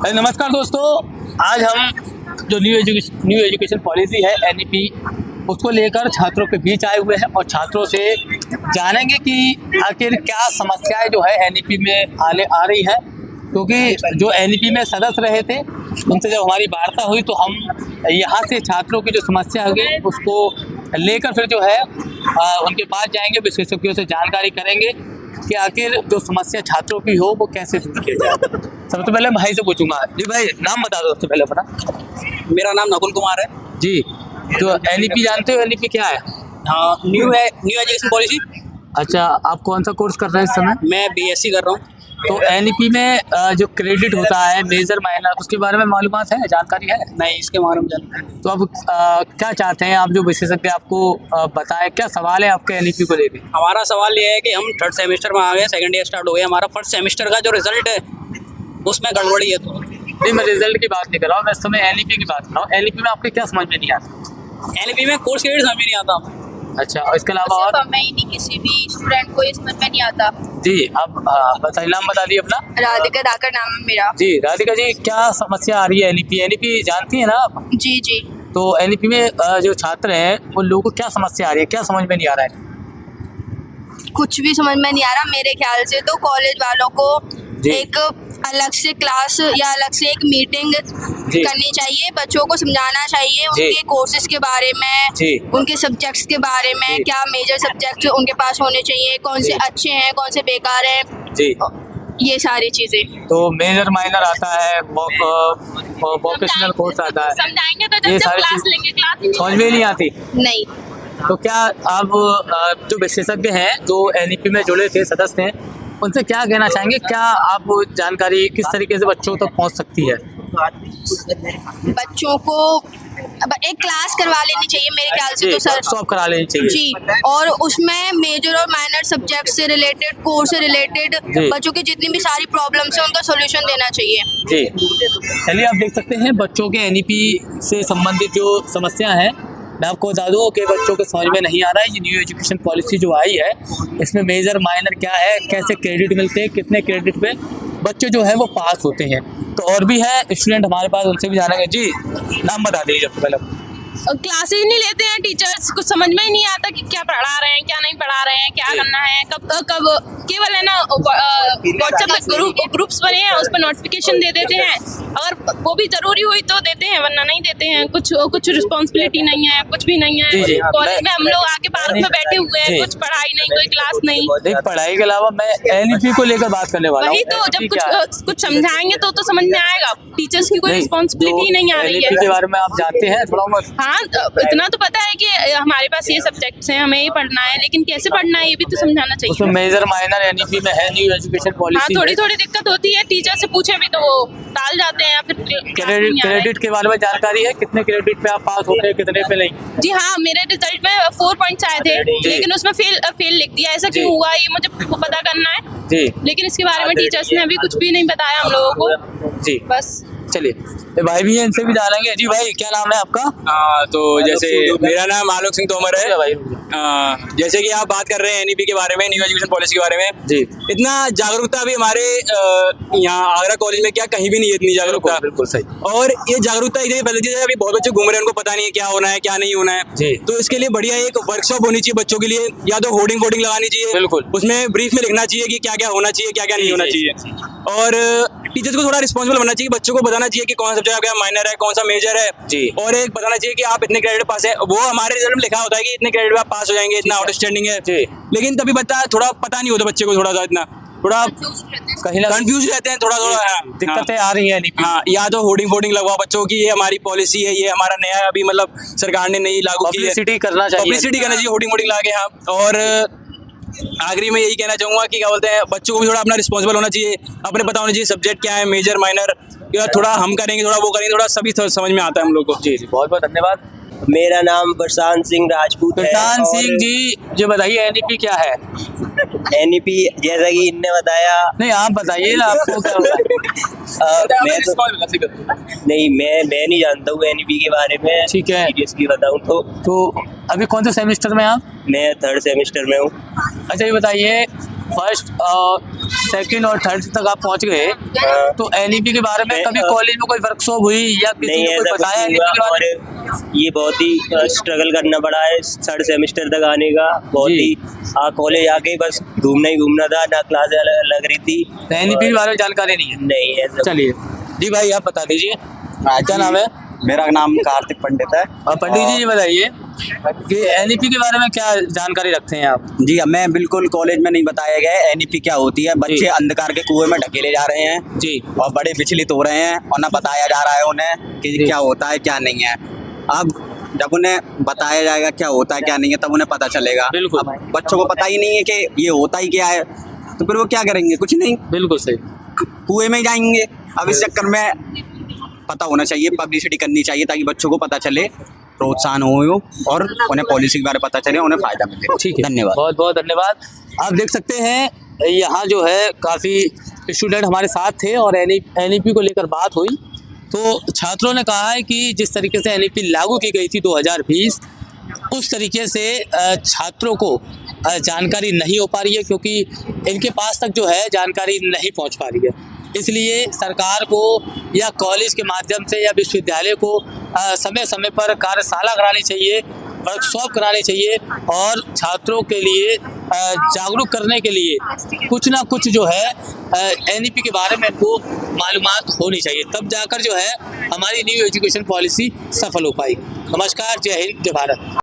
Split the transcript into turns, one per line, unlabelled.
नमस्कार दोस्तों, आज हम जो न्यू एजुकेशन पॉलिसी है NEP, उसको लेकर छात्रों के बीच आए हुए हैं और छात्रों से जानेंगे कि आखिर क्या समस्याएं जो है NEP में आ रही है। क्योंकि जो NEP में सदस्य रहे थे उनसे जब हमारी वार्ता हुई तो हम यहाँ से छात्रों की जो समस्या होगी उसको लेकर फिर जो है उनके पास जाएंगे, विशेषज्ञों से जानकारी करेंगे कि आखिर जो समस्या छात्रों की हो वो कैसे दूर किया जाए। सबसे पहले भाई से पूछूंगा। जी भाई, नाम बता दो सबसे पहले अपना।
मेरा नाम नकुल कुमार है
जी। तो NEP जानते हो? NEP क्या है?
हाँ, न्यू एजुकेशन पॉलिसी।
अच्छा, आप कौन सा कोर्स कर रहे हैं इस समय?
मैं BSc कर रहा हूँ।
तो NEP में जो क्रेडिट होता है, मेजर माइनर, उसके बारे में मालूमात है, जानकारी है?
नहीं, इसके बारे में जानता है।
तो आप क्या चाहते हैं, आप जो विशेषज्ञ आपको बताएं, क्या सवाल है आपके NEP को लेकर?
हमारा सवाल ये है कि हम थर्ड सेमेस्टर में आ गए, सेकंड ईयर स्टार्ट हो गया, हमारा फर्स्ट सेमेस्टर का जो रिजल्ट है उसमें गड़बड़ी है। तो
नहीं, मैं रिजल्ट की बात नहीं कर रहा हूँ, मैं इस समय NEP की बात कर रहा हूँ। NEP में आपके क्या समझ में नहीं आता?
NEP में कोर्स क्रेडिट समझ में नहीं आता।
अच्छा, और इसके अलावा और?
मैं ही नहीं, किसी भी स्टूडेंट को ये समझ में नहीं आता।
जी, आप बताइए, नाम बता दिए अपना।
राधिका धाकर नाम है मेरा।
जी राधिका जी, क्या समस्या आ रही है NEP जानती है ना आप?
जी जी।
तो NEP में जो छात्र हैं उन लोगों को क्या समस्या आ रही है, क्या समझ में नहीं आ रहा है?
कुछ भी समझ में नहीं आ रहा। मेरे ख्याल से तो कॉलेज वालों को एक अलग से क्लास या अलग से एक मीटिंग करनी चाहिए, बच्चों को समझाना चाहिए उनके कोर्सेज के बारे में, उनके सब्जेक्ट्स के बारे में, क्या मेजर सब्जेक्ट उनके पास होने चाहिए, कौन से अच्छे हैं, कौन से बेकार हैं, जी, ये सारी चीजें।
तो मेजर माइनर आता है, वोकेशनल कोर्स आता है,
समझाएंगे तो
ये सारी चीजें समझ में नहीं आती।
नहीं।
तो क्या आप जो विशेषज्ञ हैं, जो NEP में जुड़े थे, सदस्य हैं, उनसे क्या कहना चाहेंगे? क्या आप जानकारी किस तरीके से बच्चों तक पहुंच सकती है?
बच्चों को एक क्लास करवा लेनी चाहिए मेरे ख्याल से। तो सर
सब करा लेनी चाहिए
जी, और उसमें मेजर और माइनर सब्जेक्ट से रिलेटेड, कोर्स से रिलेटेड बच्चों की जितनी भी सारी प्रॉब्लम्स हैं उनका सॉल्यूशन देना चाहिए। जी,
चलिए, आप देख सकते हैं बच्चों के NEP से संबंधित जो समस्या है। मैं आपको बता दूं कि बच्चों को समझ में नहीं आ रहा है। ये न्यू एजुकेशन पॉलिसी जो आई है, इसमें मेजर माइनर क्या है, कैसे क्रेडिट मिलते हैं, कितने क्रेडिट पे बच्चे जो है वो पास होते हैं। तो और भी है स्टूडेंट हमारे पास, उनसे भी जानेंगे। जी, नाम बता दीजिए सबसे पहले।
क्लासेज नहीं लेते हैं टीचर्स, कुछ समझ में ही नहीं आता कि क्या पढ़ा रहे हैं, क्या नहीं पढ़ा रहे हैं, क्या करना है, कब केवल है ना व्हाट्सएप में ग्रुप्स बने हैं, उस पर नोटिफिकेशन दे देते हैं। अगर वो भी जरूरी हुई तो देते हैं, वरना नहीं देते हैं। कुछ रिस्पॉन्सिबिलिटी नहीं है, कुछ भी नहीं है। कॉलेज में हम लोग आके पार्क में बैठे हुए हैं, कुछ पढ़ाई नहीं, कोई क्लास नहीं।
देख, पढ़ाई के अलावा मैं NEP को लेकर बात करने वाला हूँ।
वही तो, जब कुछ समझाएंगे तो समझ में आएगा। टीचर्स की कोई रिस्पॉन्सिबिलिटी नहीं आ रही है।
NEP के बारे में आप जानते हैं थोड़ा?
हाँ, इतना तो पता है कि हमारे पास ये सब्जेक्ट्स हैं, हमें ये पढ़ना है, लेकिन कैसे पढ़ना है ये भी तो समझाना चाहिए।
उसमें मेजर माइनर NEP में है, न्यू एजुकेशन पॉलिसी।
हाँ, थोड़ी दिक्कत होती है। टीचर से पूछे भी तो वो टाल जाते हैं, फिर
क्रेडिट के बारे में जानकारी है? कितने क्रेडिट पे आप पास होते हैं, कितने पे नहीं?
जी हाँ, मेरे रिजल्ट में 4 पॉइंट्स आए थे, लेकिन उसमें फेल लिख दिया। ऐसा क्यों हुआ ये मुझे पता करना है जी। लेकिन इसके बारे में टीचर्स ने अभी कुछ भी नहीं बताया हम लोगों को जी। बस
चलिए, भाई भी है, इनसे भी जानेंगे। जी भाई, क्या नाम है आपका?
तो जैसे मेरा नाम आलोक सिंह तोमर है भाई। जैसे कि आप बात कर रहे हैं NEP के बारे में, न्यू एजुकेशन पॉलिसी के बारे में जी। इतना जागरूकता अभी हमारे यहाँ आगरा कॉलेज में क्या कहीं भी नहीं है, इतनी जागरूकता।
बिल्कुल सही। और
ये जागरूकता इधर बदलती है। अभी बहुत बच्चे घूम रहे हैं, उनको पता नहीं है क्या होना है, क्या नहीं होना है जी। तो इसके लिए बढ़िया एक वर्कशॉप होनी चाहिए बच्चों के लिए, या तो होर्डिंग लगानी चाहिए। बिल्कुल, उसमें ब्रीफ में लिखना चाहिए कि क्या क्या होना चाहिए, क्या क्या नहीं होना चाहिए। और टीचर्स को थोड़ा रिस्पॉन्सिबल बनना चाहिए, बच्चों को बताना चाहिए कि कौन सा सब्जेक्ट क्या माइनर है, कौन सा मेजर है जी। और एक बताना चाहिए कि आप इतने क्रेडिट पास है। वो हमारे रिजल्ट में लिखा होता है कि इतने क्रेडिट में आप पास हो जाएंगे, इतना आउटस्टैंडिंग है जी। लेकिन तभी थोड़ा पता नहीं होता बच्चे को, थोड़ा सा इतना कहीं कंफ्यूज रहते हैं, थोड़ा
दिक्कतें आ रही है।
हाँ, या तो होर्डिंग लगवाओ बच्चों की, ये हमारी पॉलिसी है, ये हमारा नया अभी मतलब सरकार ने नई लागू की है।
पब्लिसिटी करना चाहिए,
होर्डिंग लगा के। हाँ, और आखिरी में यही कहना चाहूंगा कि क्या बोलते हैं, बच्चों को भी थोड़ा अपना रिस्पॉन्सिबल होना चाहिए, अपने पता होना चाहिए सब्जेक्ट क्या है, मेजर माइनर। थोड़ा हम करेंगे, थोड़ा वो करेंगे, थोड़ा सभी समझ में आता है हम लोग को।
जी, बहुत बहुत धन्यवाद।
मेरा नाम प्रशांत सिंह राजपूत है।
प्रशांत सिंह जी, जो बताइए NEP क्या है?
NEP जैसा कि इनने बताया।
नहीं, आप बताइए ना, आपको क्या
मैं नहीं जानता हूँ NEP के बारे में।
ठीक है,
सीरियसली बताऊँ तो
अभी कौन से सेमेस्टर में आप?
मैं 3rd सेमेस्टर में हूँ।
अच्छा, ये बताइए फर्स्ट सेकंड और थर्ड तक आप पहुंच गए, तो एनईपी के बारे में कभी कॉलेज में कोई वर्कशॉप हुई या किसी
नहीं,
ने कोई
ऐसा कुछ
बताया
नहीं
NEP के
हुआ।
बारे में?
और ये बहुत ही स्ट्रगल करना पड़ा है थर्ड सेमेस्टर तक आने का। बहुत
जी।
ही कॉलेज आके बस घूमना ही घूमना था, ना क्लास लग रही थी।
तो एनईपी के बारे में जानकारी नहीं है।
नहीं ऐसा
चलिए जी भाई, आप बता दीजिए क्या नाम है?
मेरा नाम कार्तिक पंडित है।
और पंडित जी ये बताइए कि एनईपी के बारे में क्या जानकारी रखते हैं आप?
जी मैं बिल्कुल कॉलेज में नहीं बताया गया है एनईपी क्या होती है। बच्चे अंधकार के कुएं में ढकेले जा रहे हैं
जी।
और बड़े विचलित हो रहे हैं और ना बताया जा रहा है उन्हें कि
जी।
क्या होता है क्या नहीं है। अब जब उन्हें बताया जाएगा क्या होता है क्या नहीं है तब उन्हें पता चलेगा।
बिल्कुल।
अब बच्चों को पता ही नहीं है कि ये होता ही क्या है, तो फिर वो क्या करेंगे? कुछ नहीं,
बिल्कुल सही।
कुएं में ही जाएंगे। अब इस चक्कर में पता होना चाहिए, पब्लिसिटी करनी चाहिए ताकि बच्चों को पता चले, प्रोत्साहन हो और उन्हें पॉलिसी के बारे में पता चले, उन्हें फायदा मिले।
ठीक है,
धन्यवाद।
बहुत बहुत धन्यवाद। आप देख सकते हैं यहाँ जो है काफ़ी स्टूडेंट हमारे साथ थे और एनईपी को लेकर बात हुई, तो छात्रों ने कहा है कि जिस तरीके से एनईपी लागू की गई थी 2020, उस तरीके से छात्रों को जानकारी नहीं हो पा रही है, क्योंकि इनके पास तक जो है जानकारी नहीं पहुंच पा रही है। इसलिए सरकार को या कॉलेज के माध्यम से या विश्वविद्यालय को समय समय पर कार्यशाला करानी चाहिए, वर्कशॉप करानी चाहिए और छात्रों के लिए जागरूक करने के लिए कुछ ना कुछ जो है एनईपी के बारे में इनको मालूमात होनी चाहिए, तब जाकर जो है हमारी न्यू एजुकेशन पॉलिसी सफल हो पाएगी। नमस्कार, जय हिंद, जय भारत।